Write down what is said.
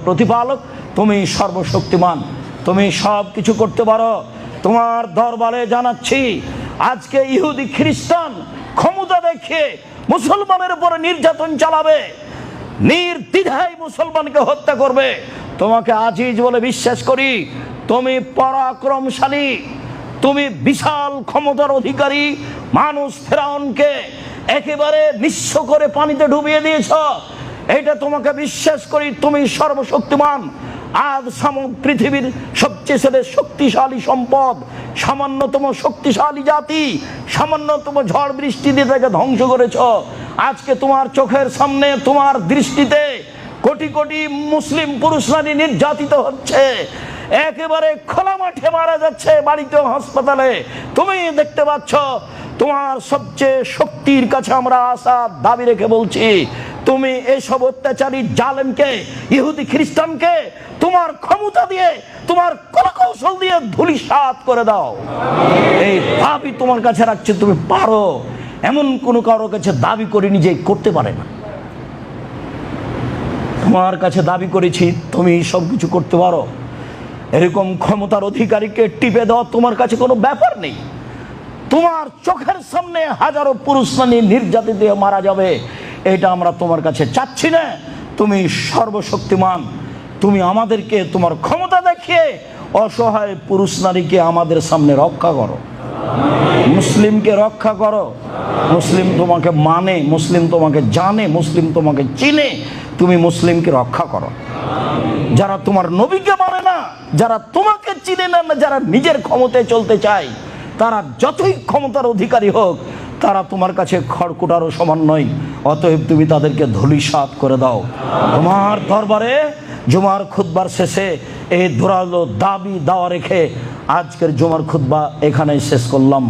প্রতিপালক, তুমি সর্বশক্তিমান, তুমি সব কিছু করতে পারো। তোমার দরবারে জানাচ্ছি, আজকে ইহুদি খ্রিস্টান ক্ষমতা দেখিয়ে মুসলমানের উপরে নির্যাতন চালাবে, নির্দ্বিধায় মুসলমানকে হত্যা করবে। তোমাকে আজিজ বলে বিশ্বাস করি, তুমি পরাক্রমশালী, তুমি বিশাল ক্ষমতার অধিকারী। মানুষ ফেরাউনকে একেবারে নিঃস্ব করে পানিতে ডুবিয়ে দিয়েছ, এটা তোমাকে বিশ্বাস করি। তুমি সর্বশক্তিমান। আজ পৃথিবীর সবচেয়ে শক্তিশালী সম্পদ, সামান্যতম শক্তিশালী জাতি, সামান্যতম ঝড় বৃষ্টি দিয়ে তাকে ধ্বংস করেছ। আজকে তোমার চোখের সামনে, তোমার দৃষ্টিতে কোটি কোটি মুসলিম পুরুষ নারী নির্যাতিত হচ্ছে, একেবারে খোলা মাঠে মারা যাচ্ছে, বাড়িতে হাসপাতালে। তুমি দেখতে পাচ্ছ। তোমার সবচেয়ে শক্তির কাছে আমরা আশা দাবি রেখে বলছি, তুমি এসব অত্যাচারী জালেমকে, ইহুদি খ্রিস্টানকে তোমার ক্ষমতা দিয়ে, তোমার কলাকৌশল দিয়ে ধূলিসাৎ করে দাও। এই দাবি তোমার কাছে রাখছে, তুমি পারো। এমন কোন কারোর কাছে দাবি করিনি যে করতে পারে না। তোমার কাছে দাবি করেছি, তুমি সবকিছু করতে পারো। এরকম ক্ষমতার অধিকারীকে টিপে দেওয়া তোমার কাছে কোনো ব্যাপার নেই। তোমার চোখের সামনে হাজারো পুরুষ নারী নির্যাতিত হয়ে মারা যাবে, এটা আমরা তোমার কাছে চাচ্ছি না। তুমি সর্বশক্তিমান, তুমি আমাদেরকে তোমার ক্ষমতা দেখিয়ে অসহায় পুরুষ নারীকে আমাদের সামনে রক্ষা করো, মুসলিমকে রক্ষা করো। মুসলিম তোমাকে মানে, মুসলিম তোমাকে জানে, মুসলিম তোমাকে চিনে। তুমি মুসলিমকে রক্ষা করো। যারা তোমার নবীকে মানে না, যারা তোমাকে চিনে না, যারা নিজের ক্ষমতায় চলতে চায়, তারা যতই ক্ষমতার অধিকারী হোক, তারা তোমার কাছে খড়কুটারও সমান নয়। অতএব তুমি তাদেরকে ধূলিসাৎ করে দাও। তোমার দরবারে জুমার খুতবার শেষে এই ধারালো দাবি দাওয়া রেখে আজকের জুমার খুতবা এখানেই শেষ করলাম।